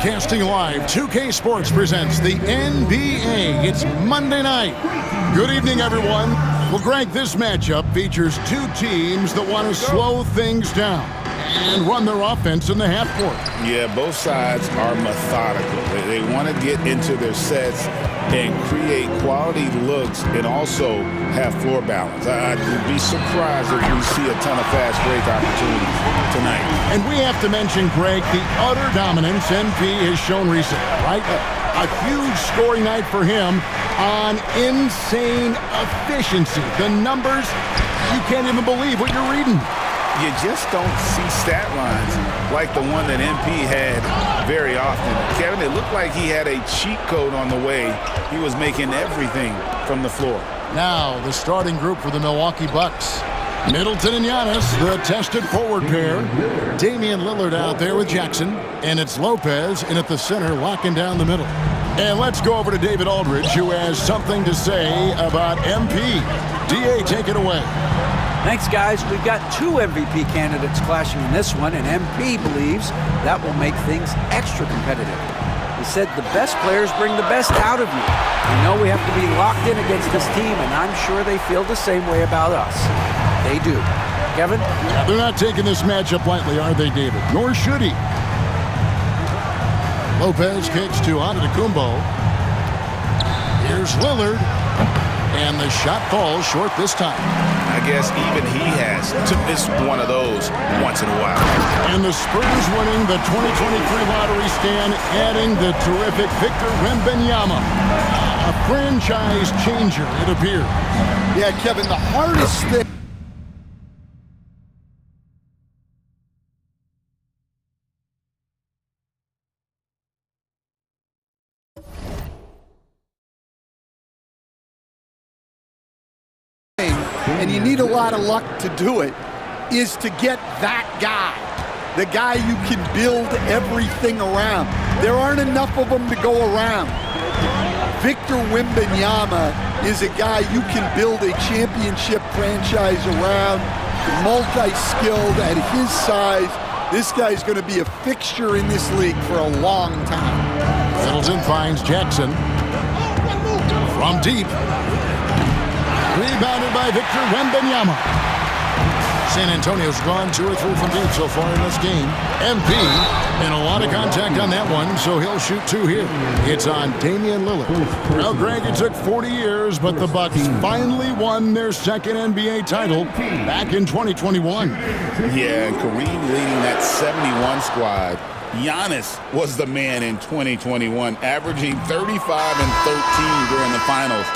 Broadcasting live, 2K Sports presents the NBA. It's Monday night. Good evening, everyone. Well, Greg, this matchup features two teams that want to slow things down and run their offense in the half court. Yeah, both sides are methodical. They want to get into their sets and create quality looks and also have floor balance. I'd be surprised if we see a ton of fast break opportunities tonight. And we have to mention, Greg, the utter dominance MP has shown recently, right? A huge scoring night for him on insane efficiency. The numbers, you can't even believe what you're reading. You just don't see stat lines like the one that MP had very often. Kevin, it looked like he had a cheat code on the way. He was making everything from the floor. Now, the starting group for the Milwaukee Bucks. Middleton and Giannis, the tested forward pair. Damian Lillard out there with Jackson. And it's Lopez in at the center, locking down the middle. And let's go over to David Aldridge, who has something to say about MP. DA, take it away. Thanks, guys. We've got two MVP candidates clashing in this one, and MP believes that will make things extra competitive. He said the best players bring the best out of you. We know we have to be locked in against this team, and I'm sure they feel the same way about us. They do. Kevin? Yeah, they're not taking this matchup lightly, are they, David? Nor should he. Lopez kicks to Antetokounmpo. Here's Lillard. And the shot falls short this time. I guess even he has to miss one of those once in a while. And the Spurs winning the 2023 lottery stand, adding the terrific Victor Wembanyama. A franchise changer, it appears. Yeah, Kevin, the hardest thing. And you need a lot of luck to do it, is to get that guy, the guy you can build everything around. There aren't enough of them to go around. Victor Wembanyama is a guy you can build a championship franchise around, multi-skilled at his size. This guy's going to be a fixture in this league for a long time. Middleton finds Jackson from deep. Rebounded by Victor Wembanyama. San Antonio's gone 2 or 3 from deep so far in this game. MP in a lot of contact on that one, so he'll shoot 2 here. It's on Damian Lillard. Well, Greg, it took 40 years, but the Bucks finally won their second NBA title back in 2021. Yeah, and Kareem leading that 71 squad. Giannas was the man in 2021, averaging 35 and 13 during the finals.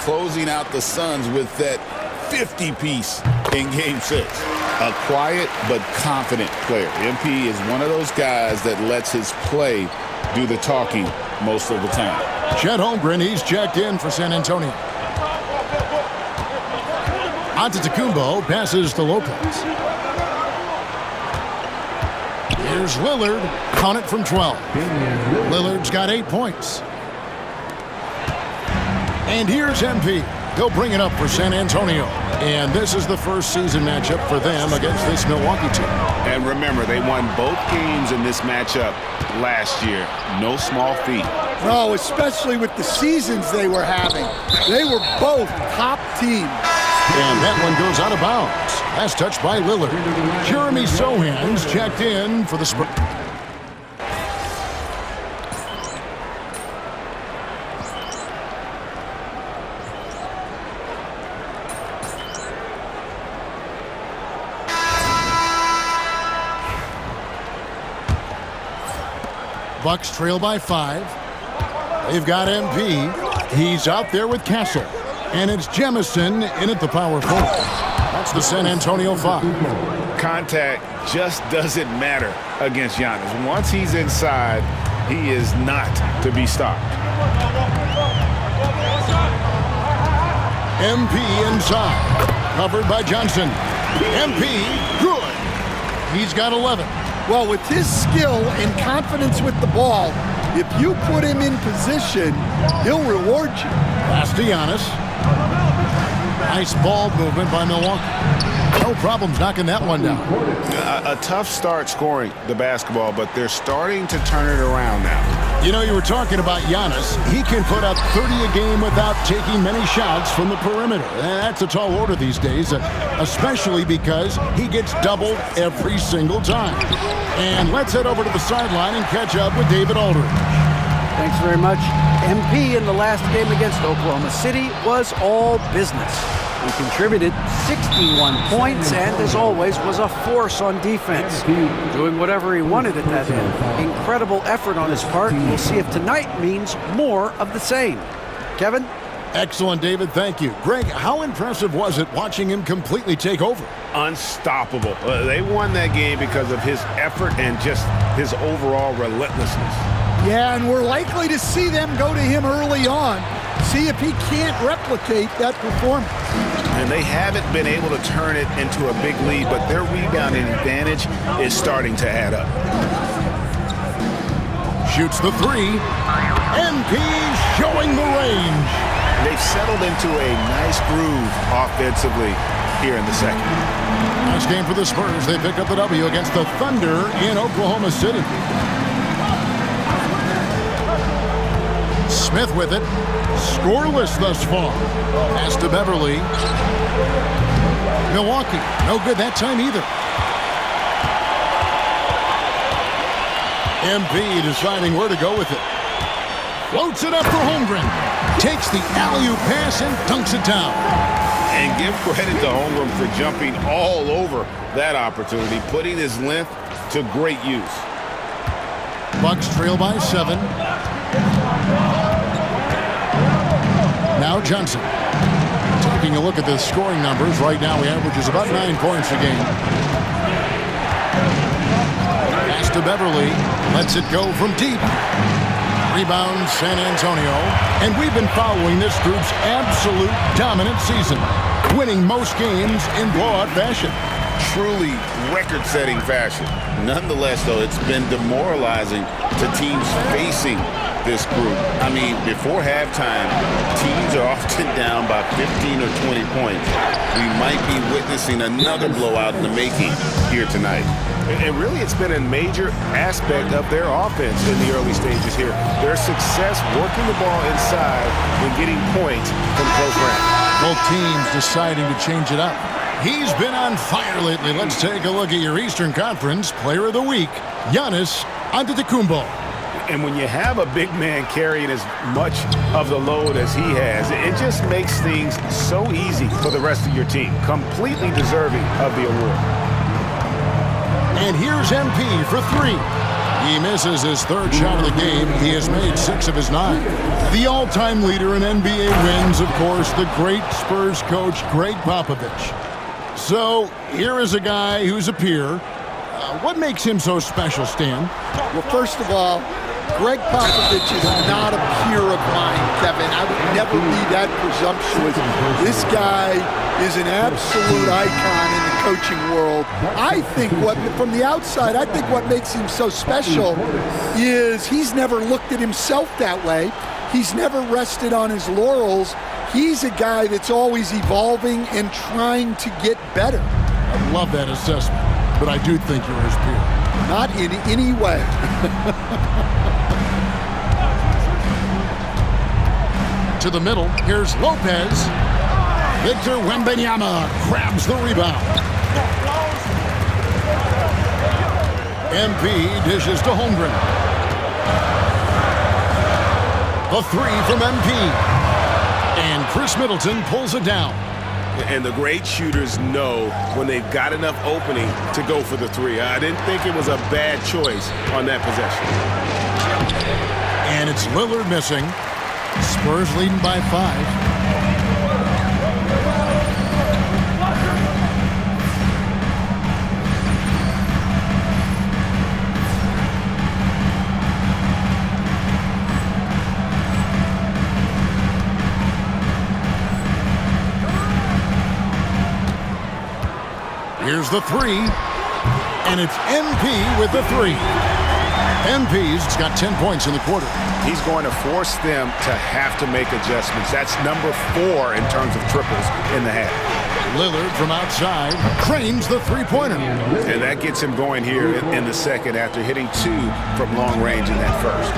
Closing out the Suns with that 50-piece in Game 6. A quiet but confident player. MP is one of those guys that lets his play do the talking most of the time. Chet Holmgren, he's checked in for San Antonio. Antetokounmpo passes to Lopez. Here's Lillard. Count it from 12. Lillard's got 8 points. And here's MP. He'll bring it up for San Antonio. And this is the first season matchup for them against this Milwaukee team. And remember, they won both games in this matchup last year. No small feat. No, especially with the seasons they were having. They were both top teams. And that one goes out of bounds. Last touch by Lillard. Jeremy Sohan's checked in for the Spurs. Bucks trail by 5. They've got MP. He's out there with Castle. And it's Jemison in at the power forward. That's the San Antonio 5. Contact just doesn't matter against Giannis. Once he's inside, he is not to be stopped. MP inside. Covered by Johnson. MP, good. He's got 11. Well, with his skill and confidence with the ball, if you put him in position, he'll reward you. Pass to Giannis. Nice ball movement by Milwaukee. No problems knocking that one down. A tough start scoring the basketball, but they're starting to turn it around now. You know, you were talking about Giannas. He can put up 30 a game without taking many shots from the perimeter. That's a tall order these days, especially because he gets doubled every single time. And let's head over to the sideline and catch up with David Aldridge. Thanks very much. MP in the last game against Oklahoma City was all business. He contributed 61 points and, as always, was a force on defense, doing whatever he wanted at that end. Incredible effort on his part. We'll see if tonight means more of the same. Kevin? Excellent, David. Thank you. Greg, how impressive was it watching him completely take over? Unstoppable. They won that game because of his effort and just his overall relentlessness. Yeah, and we're likely to see them go to him early on. See if he can't replicate that performance. And they haven't been able to turn it into a big lead, but their rebounding advantage is starting to add up. Shoots the three. MP showing the range. They've settled into a nice groove offensively here in the second. Nice game for the Spurs. They pick up the W against the Thunder in Oklahoma City. Smith with it. Scoreless thus far. Pass to Beverly. Milwaukee, no good that time either. MP deciding where to go with it. Floats it up for Holmgren. Takes the alley-oop pass and dunks it down. And give credit to Holmgren for jumping all over that opportunity, putting his length to great use. Bucks trail by 7. Now Johnson. Taking a look at the scoring numbers. Right now he averages about 9 points a game. Pass to Beverly. Lets it go from deep. Rebound San Antonio. And we've been following this group's absolute dominant season, winning most games in blowout fashion. Truly record-setting fashion. Nonetheless, though, it's been demoralizing to teams facing this group. I mean, before halftime, teams are often down by 15 or 20 points. We might be witnessing another blowout in the making here tonight. And really, it's been a major aspect of their offense in the early stages here. Their success working the ball inside and getting points from close range. Both teams deciding to change it up. He's been on fire lately. Let's take a look at your Eastern Conference Player of the Week, Giannis Antetokounmpo. And when you have a big man carrying as much of the load as he has, it just makes things so easy for the rest of your team. Completely deserving of the award. And here's MP for 3. He misses his 3rd shot of the game. He has made 6 of his 9. The all-time leader in NBA wins, of course, the great Spurs coach, Greg Popovich. So here is a guy who's a peer. What makes him so special, Stan? Well, first of all, Greg Popovich is not a peer of mine, Kevin. I would never be that presumptuous. This guy is an absolute icon in the coaching world. I think from the outside, I think what makes him so special is he's never looked at himself that way. He's never rested on his laurels. He's a guy that's always evolving and trying to get better. I love that assessment, but I do think you're his peer. Not in any way. To the middle, here's Lopez. Victor Wembanyama grabs the rebound. MP dishes to Holmgren. The 3 from MP. And Chris Middleton pulls it down. And the great shooters know when they've got enough opening to go for the 3. I didn't think it was a bad choice on that possession. And it's Lillard missing. Spurs leading by 5. Here's the 3, and it's MP with the 3. MP's got 10 points in the quarter. He's going to force them to have to make adjustments. That's number 4 in terms of triples in the half. Lillard from outside cranes the three-pointer. And that gets him going here in the second after hitting 2 from long range in that first.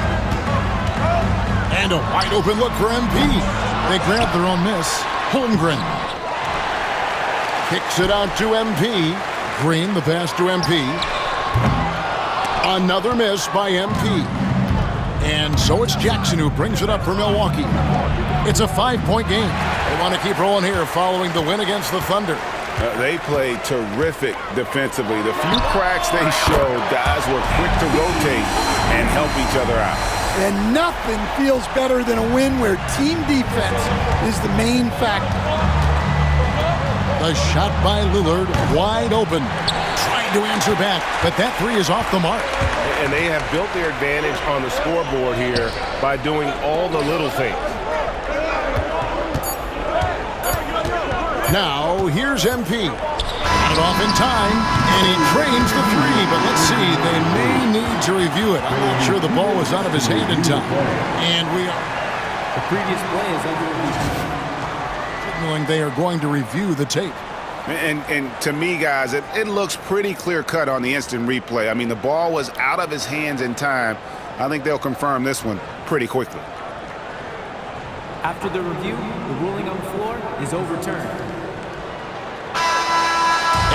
And a wide open look for MP. They grab their own miss. Holmgren kicks it out to MP. Green, the pass to MP. Another miss by MP. And so it's Jackson who brings it up for Milwaukee. It's a 5-point game. They want to keep rolling here following the win against the Thunder. They played terrific defensively. The few cracks they showed, guys were quick to rotate and help each other out. And nothing feels better than a win where team defense is the main factor. The shot by Lillard, wide open. Trying to answer back, but that three is off the mark. And they have built their advantage on the scoreboard here by doing all the little things. Now, here's MP. Got it off in time, and he trains the three, but let's see, they may need to review it. I'm not sure the ball was out of his hand in time. And we are... The previous play is under review. Signaling they are going to review the tape. And to me, guys, it looks pretty clear-cut on the instant replay. I mean, the ball was out of his hands in time. I think they'll confirm this one pretty quickly. After the review, the ruling on the floor is overturned.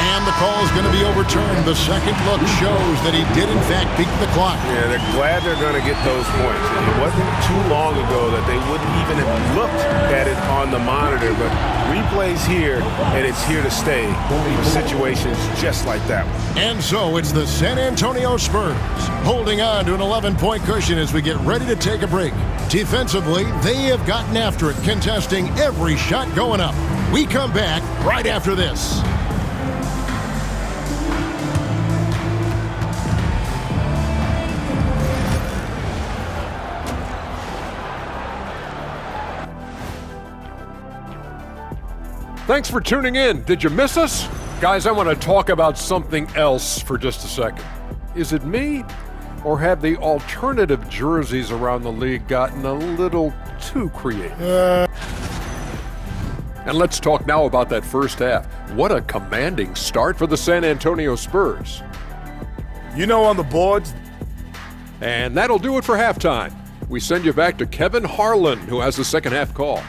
And the call is going to be overturned. The second look shows that he did, in fact, beat the clock. Yeah, they're glad they're going to get those points. It wasn't too long ago that they wouldn't even have looked at it on the monitor, but replays here, and it's here to stay for situations just like that one. And so it's the San Antonio Spurs holding on to an 11-point cushion as we get ready to take a break. Defensively, they have gotten after it, contesting every shot going up. We come back right after this. Thanks for tuning in. Did you miss us? Guys, I want to talk about something else for just a second. Is it me? Or have the alternative jerseys around the league gotten a little too creative? And let's talk now about that first half. What a commanding start for the San Antonio Spurs. You know, on the boards. And that'll do it for halftime. We send you back to Kevin Harlan, who has the second half call.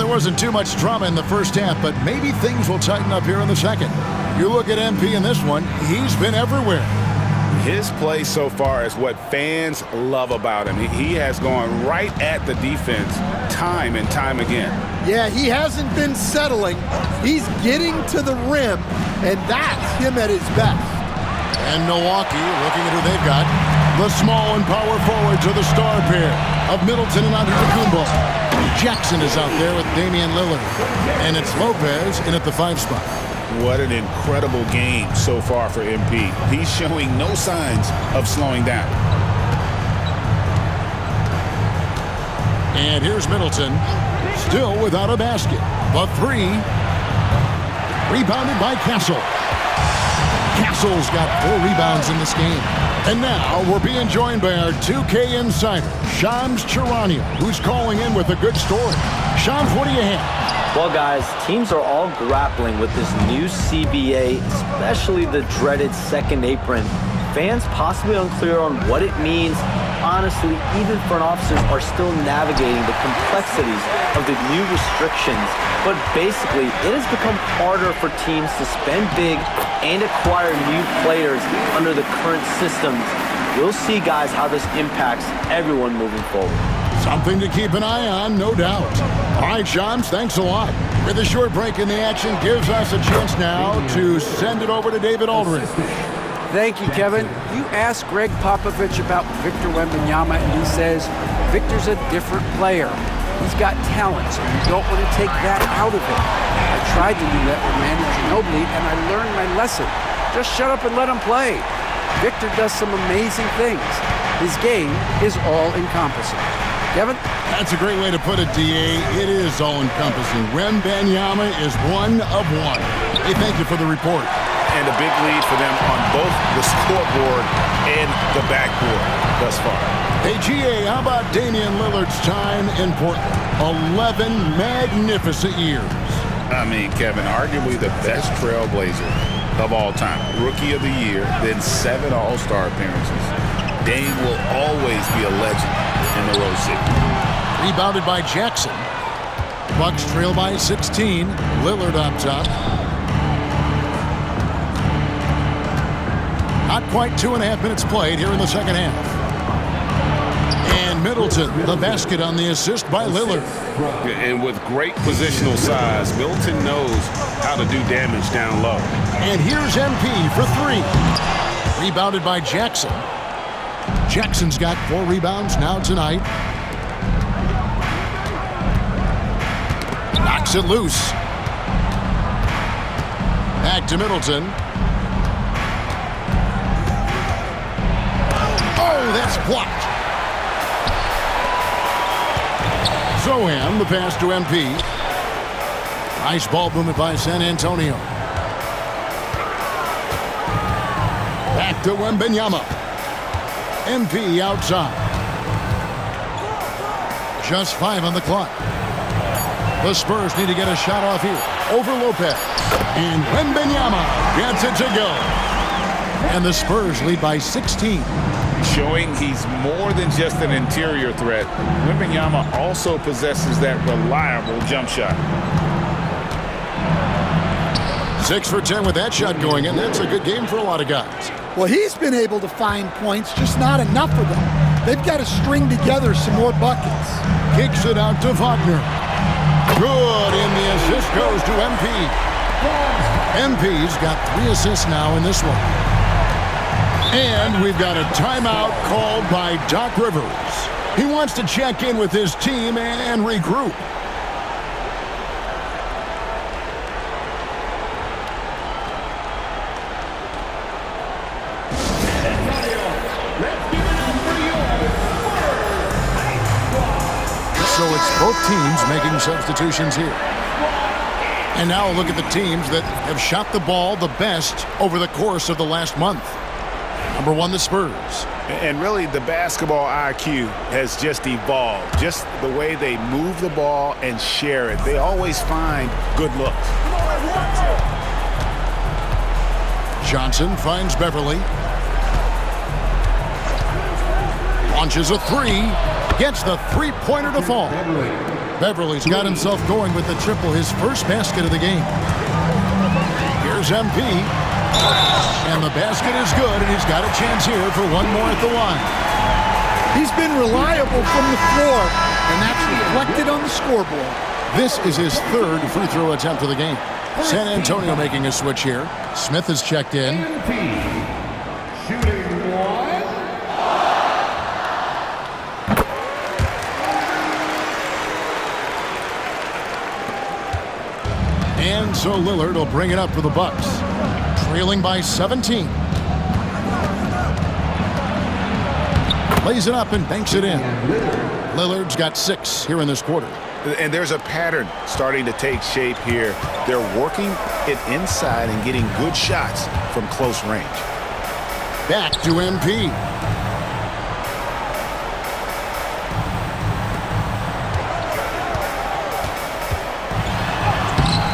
Wasn't too much drama in the first half, but maybe things will tighten up here in the second. You look at MP in this one, he's been everywhere. His play so far is what fans love about him. He has gone right at the defense time and time again. Yeah, he hasn't been settling. He's getting to the rim, and that's him at his best. And Milwaukee, looking at who they've got, the small and power forwards are the star pair of Middleton and Antetokounmpo. Jackson is out there with Damian Lillard. And it's Lopez in at the 5 spot. What an incredible game so far for MP. He's showing no signs of slowing down. And here's Middleton, still without a basket. The three, rebounded by Castle. Castle's got 4 rebounds in this game. And now we're being joined by our 2K insider, Shams Charania, who's calling in with a good story. Shams, what do you have? Well, guys, teams are all grappling with this new CBA, especially the dreaded second apron. Fans possibly unclear on what it means. Honestly, even front offices are still navigating the complexities of the new restrictions. But basically, it has become harder for teams to spend big and acquire new players under the current systems. We'll see, guys, how this impacts everyone moving forward. Something to keep an eye on, no doubt. All right, Shams, thanks a lot. With a short break in the action, gives us a chance now to send it over to David Aldridge. Thank you, Kevin. You asked Greg Popovich about Victor Wembanyama, and he says Victor's a different player. He's got talent, so you don't want to take that out of him. I tried to do that with Manu Ginobili, and I learned my lesson. Just shut up and let him play. Victor does some amazing things. His game is all-encompassing. Kevin? That's a great way to put it, D.A. It is all-encompassing. Wembanyama is one of one. Hey, thank you for the report. And a big lead for them on both the scoreboard and the backboard thus far. Hey, GA, how about Damian Lillard's time in Portland? 11 magnificent years. I mean, Kevin, arguably the best trailblazer of all time. Rookie of the year, then 7 All-Star appearances. Dame will always be a legend in the Rose City. Rebounded by Jackson. Bucks trail by 16. Lillard up top. Not quite 2.5 minutes played here in the second half. And Middleton, the basket on the assist by Lillard. And with great positional size, Middleton knows how to do damage down low. And here's MP for 3. Rebounded by Jackson. Jackson's got 4 rebounds now tonight. Knocks it loose. Back to Middleton. Oh, that's blocked. Zohan, the pass to MP. Nice ball movement by San Antonio. Back to Wembanyama. MP outside. Just 5 on the clock. The Spurs need to get a shot off here. Over Lopez. And Wembanyama gets it to go. And the Spurs lead by 16. Showing he's more than just an interior threat. Wembanyama also possesses that reliable jump shot. 6 for 10 with that shot going in. That's a good game for a lot of guys. Well, he's been able to find points, just not enough of them. They've got to string together some more buckets. Kicks it out to Wagner. Good, and the assist goes to MP. MP's got 3 assists now in this one. And we've got a timeout called by Doc Rivers. He wants to check in with his team and regroup. So it's both teams making substitutions here. And now look at the teams that have shot the ball the best over the course of the last month. Number 1, the Spurs. And really, the basketball IQ has just evolved. Just the way they move the ball and share it. They always find good looks. Johnson finds Beverly. Launches a 3. Gets the 3-pointer to fall. Beverly's got himself going with the triple, his first basket of the game. Here's MP. And the basket is good, and he's got a chance here for one more at the line. He's been reliable from the floor, and that's reflected on the scoreboard. This is his 3rd free throw attempt of the game. San Antonio making a switch here. Smith has checked in. Shooting 1. And so Lillard will bring it up for the Bucks. Trailing by 17. Lays it up and banks it in. Lillard's got 6 here in this quarter. And there's a pattern starting to take shape here. They're working it inside and getting good shots from close range. Back to MP.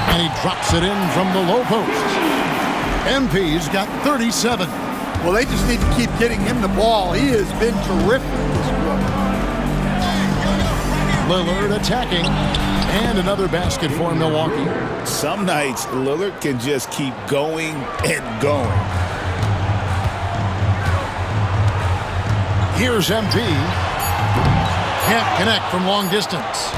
And he drops it in from the low post. MP's got 37. Well, they just need to keep getting him the ball. He has been terrific this quarter. Lillard attacking. And another basket for Milwaukee. Some nights, Lillard can just keep going and going. Here's MP. Can't connect from long distance.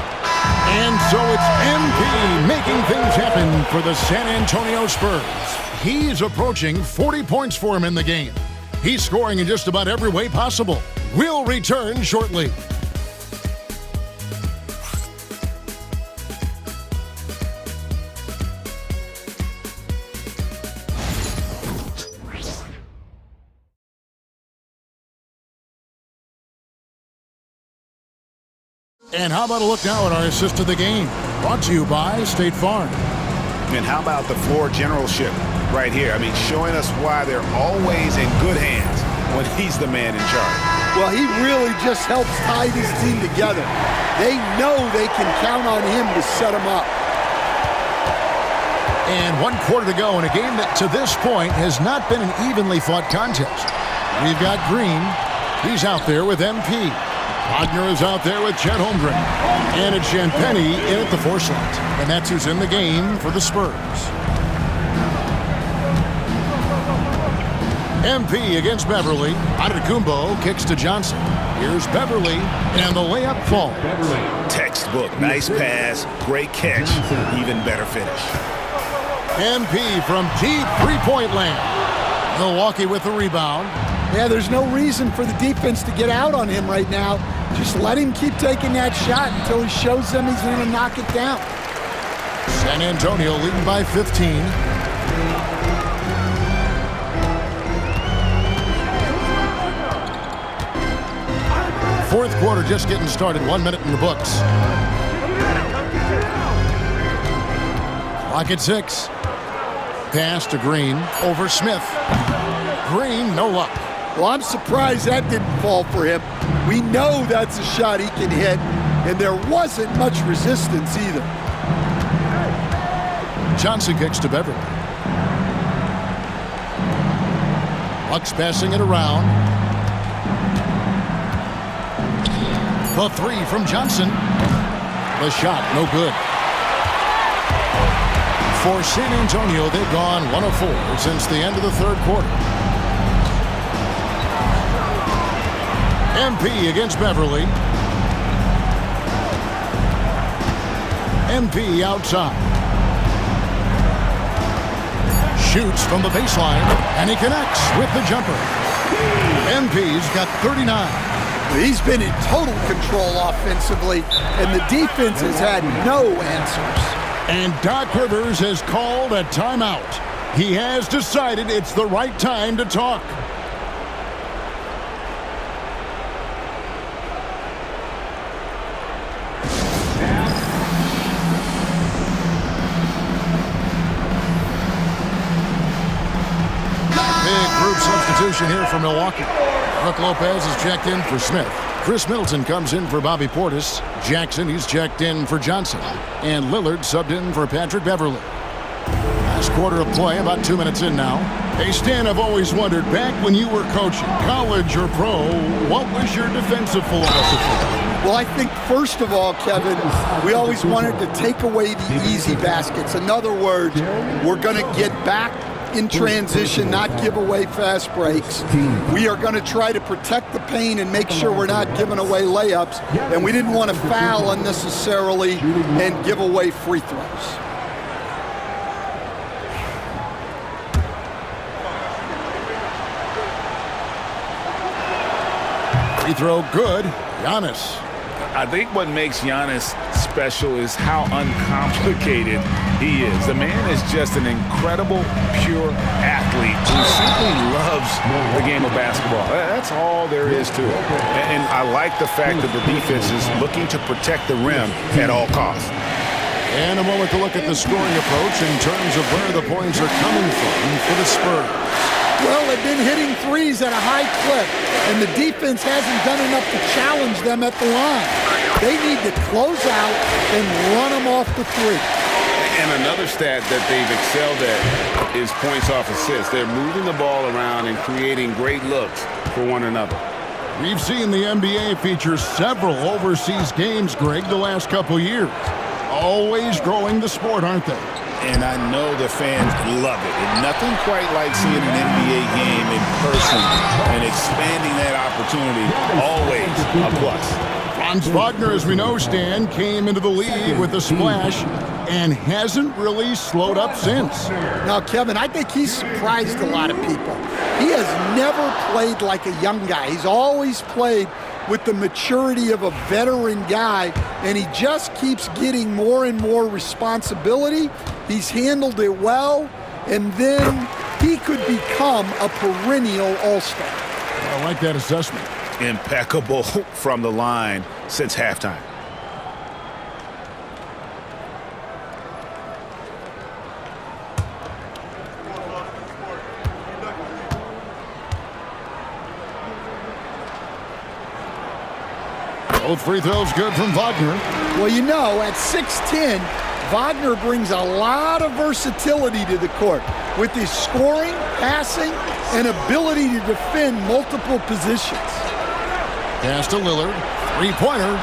And so it's MP making things happen for the San Antonio Spurs. He's approaching 40 points for him in the game. He's scoring in just about every way possible. We'll return shortly. And how about a look now at our assist of the game? Brought to you by State Farm. And how about the floor generalship right here? I mean, showing us why they're always in good hands when he's the man in charge. Well, he really just helps tie this team together. They know they can count on him to set them up. And 1 quarter to go in a game that to this point has not been an evenly fought contest. We've got Green. He's out there with MP. Wagner is out there with Chet Holmgren. And it's Champagny in at the 4 slot. And that's who's in the game for the Spurs. MP against Beverly. Antetokounmpo kicks to Johnson. Here's Beverly, and the layup falls. Textbook. Nice pass. Great catch. Even better finish. MP from deep three-point land. Milwaukee with the rebound. Yeah, there's no reason for the defense to get out on him right now. Just let him keep taking that shot until he shows them he's going to knock it down. San Antonio leading by 15. Fourth quarter just getting started. 1 minute in the books. Clock at 6. Pass to Green over Smith. Green, no luck. Well, I'm surprised that didn't fall for him. We know that's a shot he can hit, and there wasn't much resistance either. Johnson kicks to Beverly. Bucks passing it around. The 3 from Johnson. The shot, no good. For San Antonio, they've gone 1 of 4 since the end of the third quarter. MP against Beverly. MP outside. Shoots from the baseline, and he connects with the jumper. MP's got 39. He's been in total control offensively, and the defense has had no answers. And Doc Rivers has called a timeout. He has decided it's the right time to talk. Big group substitution here for Milwaukee. Brook Lopez is checked in for Smith. Chris Middleton comes in for Bobby Portis. Jackson, he's checked in for Johnson. And Lillard subbed in for Patrick Beverly. Last quarter of play, about 2 minutes in now. Hey, Stan, I've always wondered, back when you were coaching, college or pro, what was your defensive philosophy? Well, I think, first of all, Kevin, we always wanted to take away the easy baskets. In other words, we're going to get back in transition, not give away fast breaks. We are going to try to protect the paint and make sure we're not giving away layups. And we didn't want to foul unnecessarily and give away free throws. Free throw good. Giannis. I think what makes Giannis special is how uncomplicated he is. The man is just an incredible, pure athlete who simply loves the game of basketball. That's all there is to it. And I like the fact that the defense is looking to protect the rim at all costs. And a moment to look at the scoring approach in terms of where the points are coming from for the Spurs. Well, they've been hitting threes at a high clip, and the defense hasn't done enough to challenge them at the line. They need to close out and run them off the 3. And another stat that they've excelled at is points off assists. They're moving the ball around and creating great looks for one another. We've seen the NBA feature several overseas games, Greg, the last couple years. Always growing the sport, aren't they? And I know the fans love it. And nothing quite like seeing an NBA game in person and expanding that opportunity, always a plus. Franz Wagner, as we know, Stan, came into the league with a splash and hasn't really slowed up since. Now, Kevin, I think he's surprised a lot of people. He has never played like a young guy. He's always played with the maturity of a veteran guy, and he just keeps getting more and more responsibility. He's handled it well, and then he could become a perennial all-star. I like that assessment. Impeccable from the line since halftime. Both free throws good from Wagner. Well, you know, at 6'10", Wagner brings a lot of versatility to the court with his scoring, passing, and ability to defend multiple positions. Pass to Lillard. Three-pointer.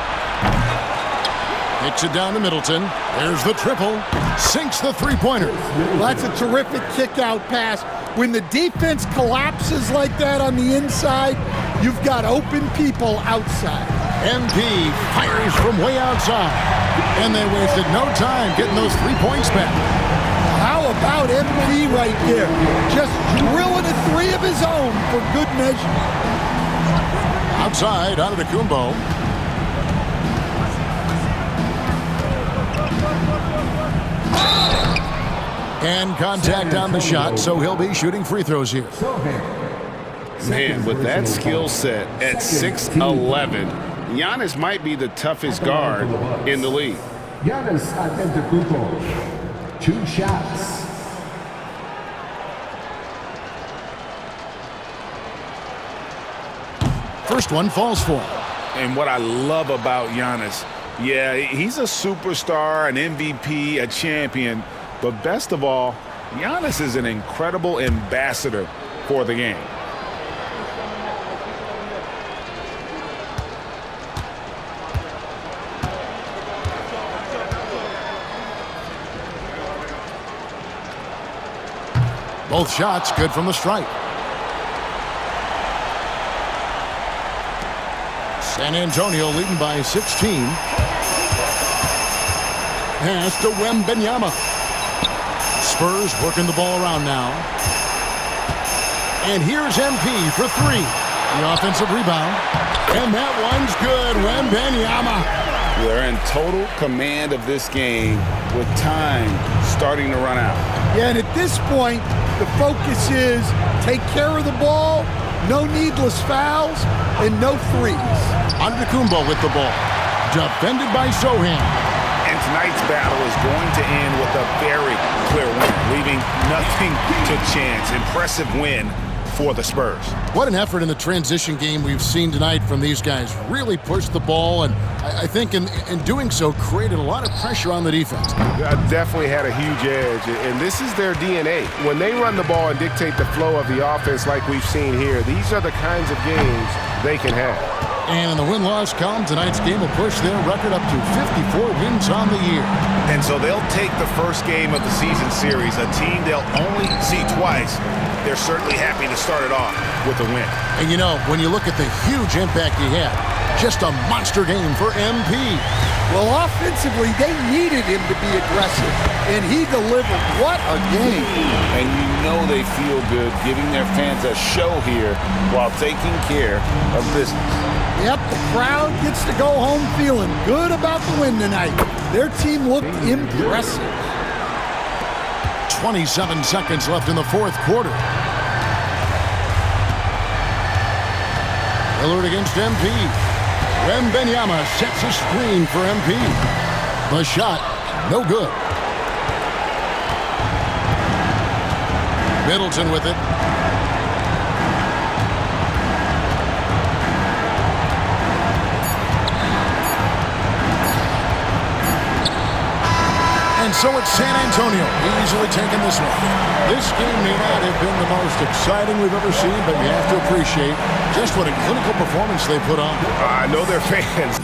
Kicks it down to Middleton. There's the triple. Sinks the three-pointer. Well, that's a terrific kick-out pass. When the defense collapses like that on the inside, you've got open people outside. MP fires from way outside. And they wasted no time getting those 3 points back. How about MP right there? Just drilling a three of his own for good measure. Outside, out of the Kumbo. And contact on the shot, so he'll be shooting free throws here. Man, with that skill set at 6'11", Giannis might be the toughest guard in the league. Giannis Antetokounmpo, 2 shots. First one falls for him. And what I love about Giannis, yeah, he's a superstar, an MVP, a champion, but best of all, Giannis is an incredible ambassador for the game. Both shots good from the stripe. San Antonio leading by 16. Pass to Wembanyama. Spurs working the ball around now. And here's MP for 3. The offensive rebound. And that one's good. Wembanyama. They're in total command of this game with time starting to run out. Yeah, and at this point, the focus is take care of the ball, no needless fouls, and no threes. Antetokounmpo with the ball. Defended by Sohan. And tonight's battle is going to end with a very clear win, leaving nothing to chance. Impressive win for the Spurs. What an effort in the transition game we've seen tonight from these guys. Really pushed the ball, and I think in doing so created a lot of pressure on the defense. Definitely had a huge edge, and this is their DNA. When they run the ball and dictate the flow of the offense like we've seen here, these are the kinds of games they can have. And in the win-loss column, tonight's game will push their record up to 54 wins on the year. And so they'll take the first game of the season series, a team they'll only see twice. They're certainly happy to start it off with a win. And you know, when you look at the huge impact he had, just a monster game for MP. Well, offensively, they needed him to be aggressive, and he delivered. What a game. And you know they feel good giving their fans a show here while taking care of business. Yep, the crowd gets to go home feeling good about the win tonight. Their team looked impressive. 27 seconds left in the fourth quarter. Lillard against MP. Wembanyama sets a screen for MP. The shot, no good. Middleton with it. And so it's San Antonio easily taking this one. This game may not have been the most exciting we've ever seen, but you have to appreciate just what a clinical performance they put on. I know their fans